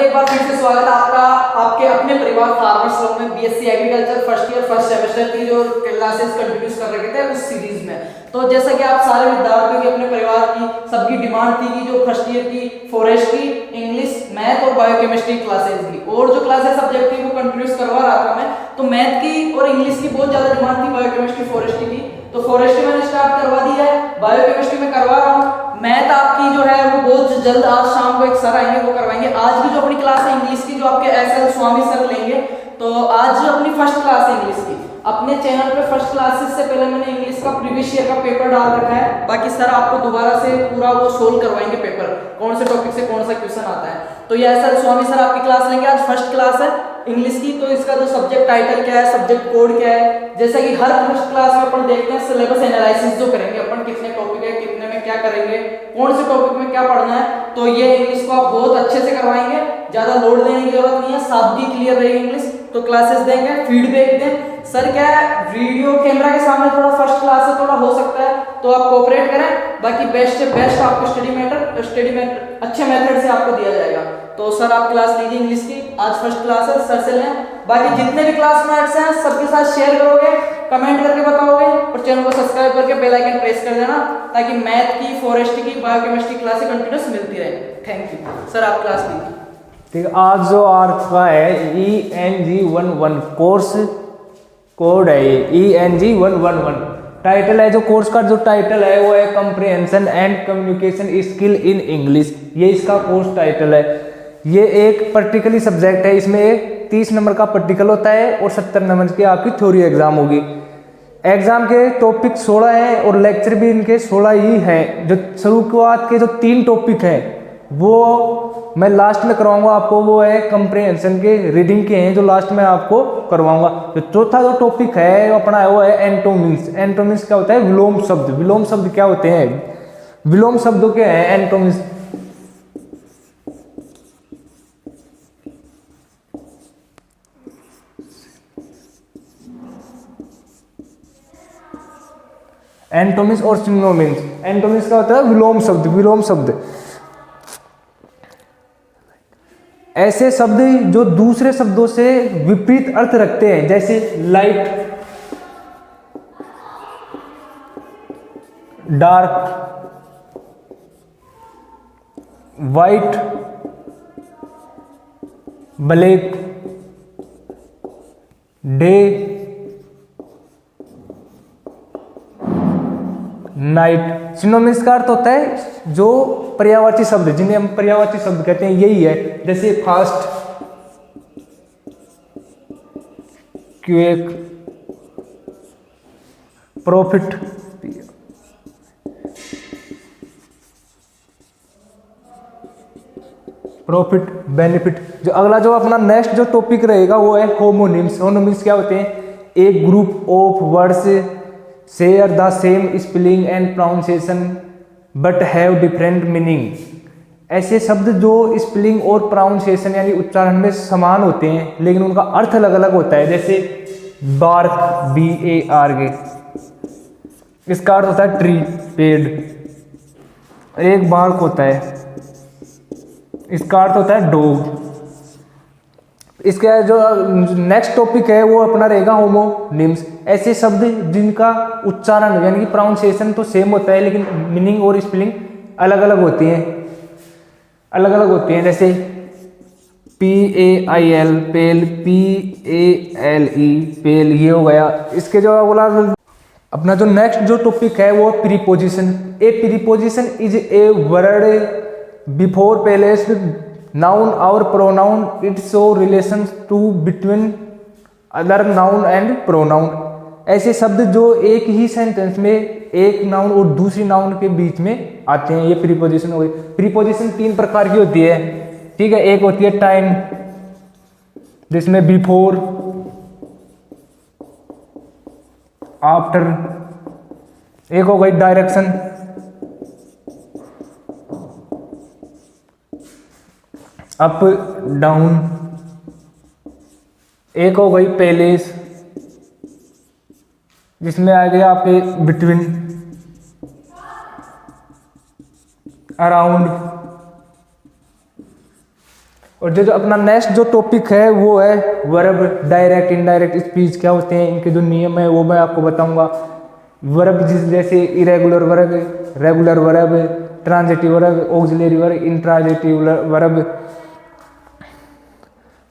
एक बार फिर से स्वागत है आपका आपके अपने परिवार फार्मर्स लोग में BSc agriculture first year first semester की जो क्लासेस कंटिन्यूस कर रखे थे उस सीरीज में। तो जैसा कि आप सारे विद्यार्थियों की अपने परिवार की सबकी डिमांड थी कि जो फर्स्ट ईयर की फॉरेस्ट्री, इंग्लिश, मैथ और बायोकेमिस्ट्री क्लासेस की और जो क्लासेस सब्जेक्ट थी वो कंटिन्यूस करवा रहा था मैं। तो मैथ की और इंग्लिश की बहुत ज्यादा डिमांड थी, बायोकेमिस्ट्री फॉरेस्ट्री की। तो फॉरेस्ट्री मैंने स्टार्ट करवा दी है, बायोकेमिस्ट्री में करवा रहा हूँ। मैथ आपकी जो है वो बहुत जल्द आज शाम को एक सर आएंगे वो करवाएंगे। आज की जो अपनी क्लास है इंग्लिश की जो आपके एसएल स्वामी सर लेंगे, तो आज जो अपनी फर्स्ट क्लास है इंग्लिश की, अपने चैनल पे फर्स्ट क्लासेस से पहले मैंने इंग्लिश का प्रीवियस ईयर का पेपर डाल रखा है। बाकी सर आपको दोबारा से पूरा वो सोल्व करवाएंगे पेपर, कौन से टॉपिक से कौन सा क्वेश्चन आता है। तो ये एसएल स्वामी सर आपकी क्लास लेंगे। आज फर्स्ट क्लास है इंग्लिश की, तो इसका जो सब्जेक्ट टाइटल क्या है, सब्जेक्ट कोड क्या है, जैसा कि हर फर्स्ट क्लास में अपन देखते हैं सिलेबस एनालिसिस जो करेंगे अपन, कितने टॉपिक है, कितने में क्या करेंगे, कौन से टॉपिक में क्या पढ़ना है। तो ये इंग्लिश को आप बहुत अच्छे से करवाएंगे, ज्यादा लोड देने की जरूरत नहीं है, सादी क्लियर रहेगी इंग्लिश। तो क्लासेस देंगे, फीडबैक दें। सर क्या है वीडियो कैमरा के सामने थोड़ा फर्स्ट क्लास है, थोड़ा हो सकता है तो आप कोऑपरेट करें। बाकी बेस्ट से बेस्ट आपको स्टडी मेथड अच्छे मेथड से आपको दिया जाएगा। तो सर आप क्लास लीजिए इंग्लिश की, आज फर्स्ट क्लास है, सर से लें। बाकी जितने भी क्लासमेट्स हैं सबके साथ शेयर करोगे, कमेंट करके बताओगे और चैनल को सब्सक्राइब करके बेल आइकन प्रेस कर देना ताकि मैथ की, फॉरेस्ट की, बायोकेमिस्ट्री क्लासेस कंटिन्यूस मिलती रहे। थैंक यू सर, आप क्लास लीजिए। ठीक है, आज जो आर्क का है ENG11 कोर्स कोड है, ENG111 टाइटल है। जो कोर्स का जो टाइटल है वो है comprehension and communication skill in English, ये इसका कोर्स टाइटल है। ये एक प्रैक्टिकली सब्जेक्ट है, इसमें 30 नंबर का प्रैक्टिकल होता है और 70 नंबर की आपकी थ्योरी एग्जाम होगी। एग्जाम के टॉपिक 16 हैं और लेक्चर भी इनके 16 ही हैं। जो शुरुआत के जो 3 टॉपिक हैं वो मैं लास्ट में करवाऊंगा आपको, वो है कंप्रिहेंशन के, रीडिंग के हैं जो लास्ट में आपको करवाऊंगा। जो चौथा जो टॉपिक है अपना है वो है एंटोनिम्स। एंटोनिम्स क्या होता है? विलोम शब्द। विलोम शब्द क्या होते हैं? विलोम शब्दों के हैं एंटोनिम्स। एंटोनिम्स और सिनोनिम्स। एंटोनिम्स क्या होता है? विलोम शब्द। विलोम शब्द ऐसे शब्द जो दूसरे शब्दों से विपरीत अर्थ रखते हैं, जैसे light, dark, white, black, day, night. Synonyms का अर्थ होता है जो पर्यायवाची शब्द, जिन्हें हम पर्यायवाची शब्द कहते हैं, यही है। जैसे fast, quick, profit, profit, benefit. जो अगला जो अपना नेक्स्ट जो टॉपिक रहेगा वो है होमोनिम्स। होमोनिम्स क्या होते हैं? एक group of words share the same spelling and pronunciation but have different meaning. ऐसे शब्द जो स्पेलिंग और प्रोनाउंसिएशन यानी उच्चारण में समान होते हैं लेकिन उनका अर्थ अलग अलग होता है। जैसे बार्क, BARK, इसका अर्थ होता है ट्री, पेड़। एक बार्क होता है, इसका अर्थ होता है डॉग। इसका जो नेक्स्ट टॉपिक है वो अपना रहेगा होमोनिम्स। ऐसे शब्द जिनका उच्चारण यानी कि प्रोनाउंसिएशन तो सेम होता है लेकिन मीनिंग और स्पेलिंग अलग अलग होती हैं, अलग अलग होती हैं। जैसे PAIL, पेल, PALE, पेल, ये हो गया। इसके जो बोला अपना जो नेक्स्ट जो टॉपिक है वो preposition. A preposition is a word before placed noun or pronoun, it show relations to between other noun and pronoun। ऐसे शब्द जो एक ही सेंटेंस में एक नाउन और दूसरी नाउन के बीच में आते हैं, ये प्रीपोजिशन हो गई। प्रीपोजिशन 3 प्रकार की होती है, ठीक है। एक होती है टाइम, जिसमें बिफोर, आफ्टर। एक हो गई डायरेक्शन, अप, डाउन। एक हो गई प्लेस, जिसमें आ गया आपके बिटवीन, अराउंड। और जो अपना नेक्स्ट जो टॉपिक है वो है वर्ब, डायरेक्ट इंडायरेक्ट स्पीच क्या होते हैं, इनके जो नियम है वो मैं आपको बताऊंगा। वर्ब जैसे irregular verb, regular verb, transitive verb, auxiliary verb, intransitive verb.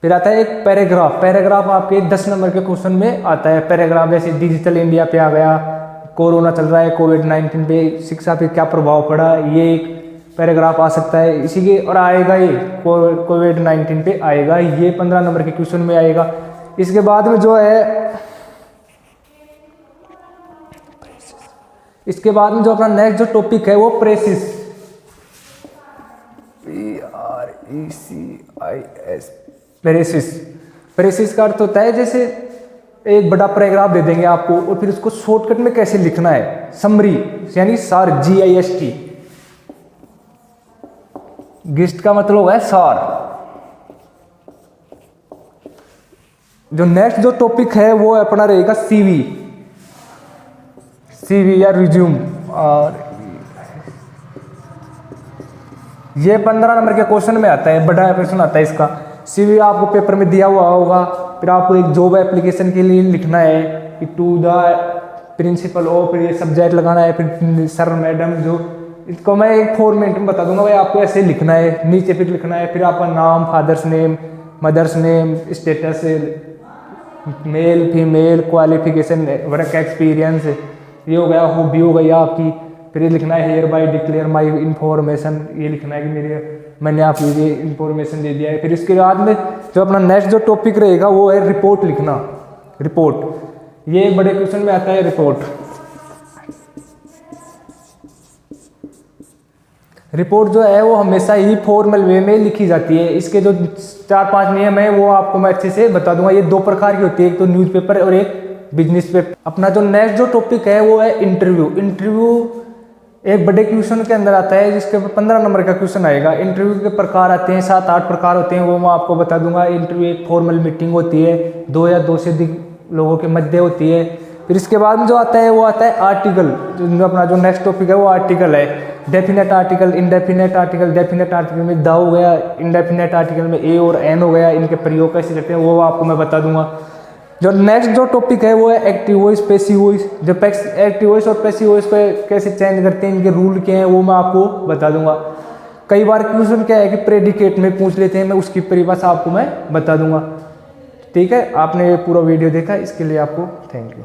फिर आता है एक पैराग्राफ। पैराग्राफ आपके 10 नंबर के क्वेश्चन में आता है। पैराग्राफ जैसे डिजिटल इंडिया पे आ गया, कोरोना चल रहा है, कोविड-19 पे शिक्षा पे क्या प्रभाव पड़ा, ये एक पैराग्राफ आ सकता है इसी के। और आएगा ये कोविड-19 पे आएगा, ये 15 नंबर के क्वेश्चन में आएगा। इसके बाद में जो है, इसके बाद में जो अपना नेक्स्ट जो टॉपिक है वो प्रेसिस, PRECIS, प्रेसिस। प्रेसिस का अर्थ होता है जैसे एक बड़ा पैराग्राफ दे देंगे आपको और फिर उसको शॉर्टकट में कैसे लिखना है, समरी यानी सार, GIST। गिस्ट का मतलब है सार। जो नेक्स्ट जो टॉपिक है वो अपना रहेगा CV या रिज्यूम। और ये 15 नंबर के क्वेश्चन में आता है, बड़ा क्वेश्चन आता है इसका। CV आपको पेपर में दिया हुआ होगा, फिर आपको एक जॉब एप्लीकेशन के लिए लिखना है कि टू द प्रिंसिपल ऑफ, ये सब्जेक्ट लगाना है, फिर सर मैडम, जो इसको मैं एक फॉर्मेट में बता दूंगा भाई आपको ऐसे लिखना है, नीचे फिर लिखना है, फिर आपका नाम, father's name, mother's name, status, male female, qualification, work experience, ये हो गया, हॉबी हो गई आपकी। फिर ये लिखना है here bye declare my information, ये लिखना है कि मैंने आपको ये इन्फॉर्मेशन दे दिया है। फिर इसके बाद में जो अपना नेक्स्ट जो टॉपिक रहेगा वो है रिपोर्ट लिखना। रिपोर्ट ये बड़े क्वेश्चन में आता है। रिपोर्ट जो है वो हमेशा ही फॉर्मल वे में लिखी जाती है। इसके जो 4-5 नियम है वो आपको मैं अच्छे से बता दूंगा। ये 2 प्रकार की होती है, एक तो न्यूज़पेपर और एक बिजनेस पेपर। अपना जो नेक्स्ट जो टॉपिक है वो है इंटरव्यू। इंटरव्यू एक बड़े क्वेश्चन के अंदर आता है, जिसके 15 नंबर का क्वेश्चन आएगा। इंटरव्यू के प्रकार आते हैं, 7-8 प्रकार होते हैं, वो मैं आपको बता दूंगा। इंटरव्यू एक फॉर्मल मीटिंग होती है, 2 या 2 से अधिक लोगों के मध्य होती है। फिर इसके बाद में जो आता है वो आता है आर्टिकल। जो अपना जो नेक्स्ट टॉपिक है वो आर्टिकल है। Definite article, indefinite article. Definite article में द हो गया, इनडेफिनेट आर्टिकल में ए और एन हो गया। इनके प्रयोग कैसे करते हैं वो आपको मैं बता दूंगा। जो नेक्स्ट जो टॉपिक है वो है एक्टिव वॉइस, पैसिव वॉइस। जो एक्टिव वॉइस और पैसिव वॉइस पे कैसे चेंज करते हैं, इनके रूल क्या हैं वो मैं आपको बता दूंगा। कई बार क्वेश्चन क्या है कि प्रेडिकेट में पूछ लेते हैं, मैं उसकी परिभाषा आपको मैं बता दूंगा। ठीक है, आपने ये पूरा वीडियो देखा, इसके लिए आपको थैंक यू।